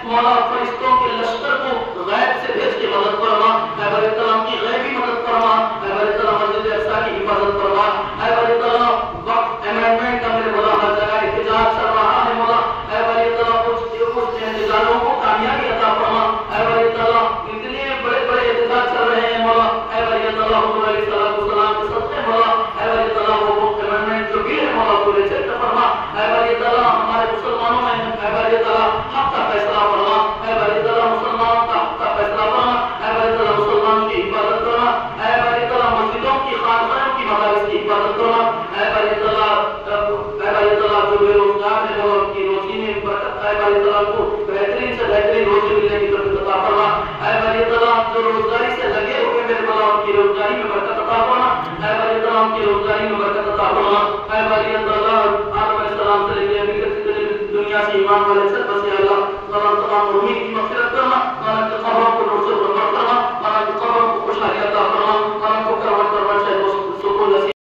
مولا فرشتوں کے لشکر کو غیب سے بھیج کے مدد فرما، اے باری تعالیٰ کی غیبی مدد فرما، اے باری تعالیٰ مسجد اقصیٰ کی حفاظت فرما، اے باری تعالیٰ وقت امینڈمنٹ کا میرے مولا ہر جگہ احتجاج چل رہا ہے مولا، اے باری تعالیٰ کچھ احتجاجوں کو کامیابی عطا فرما، اے باری تعالیٰ اتنے بڑے بڑے احتجاج چل رہے ہیں مولا، اے باری تعالیٰ حضور علیہ السلام کے صدقے مولا، اے باری تعالیٰ وہ امینڈمنٹ جو بھی ہے مولا پورے چیک فرما، اے باری تعالیٰ ہمارے مسلمانوں میں اے باری تعالیٰ حق کا فیصلہ فرما، اے باری تعالیٰ مسلمانوں کا حق کا فیصلہ فرما، اے باری تعالیٰ مسلمانوں کی حفاظت فرما، اے باری تعالیٰ مسجدوں کی خانقاہوں کی مدارس کی حفاظت فرما، اے باری تعالیٰ جو بے روزگار ہے وہ ان کی روزی میں برکت، اے باری تعالیٰ کو بہترین سے بہترین روزی ملنے کی توفیق عطا فرما، اے باری تعالیٰ جو روزگاری سے لگے ہوئے میرے مولا ان کی روزگاری میں برکت عطا فرما، اے باری تعالیٰ ان کی روزگاری میں برکت عطا فرما، اے باری تعالیٰ آدم علیہ السلام سے لے کے ابھی تک دنیا سے ایمان والے سب بس یا اللہ تمام رومی کی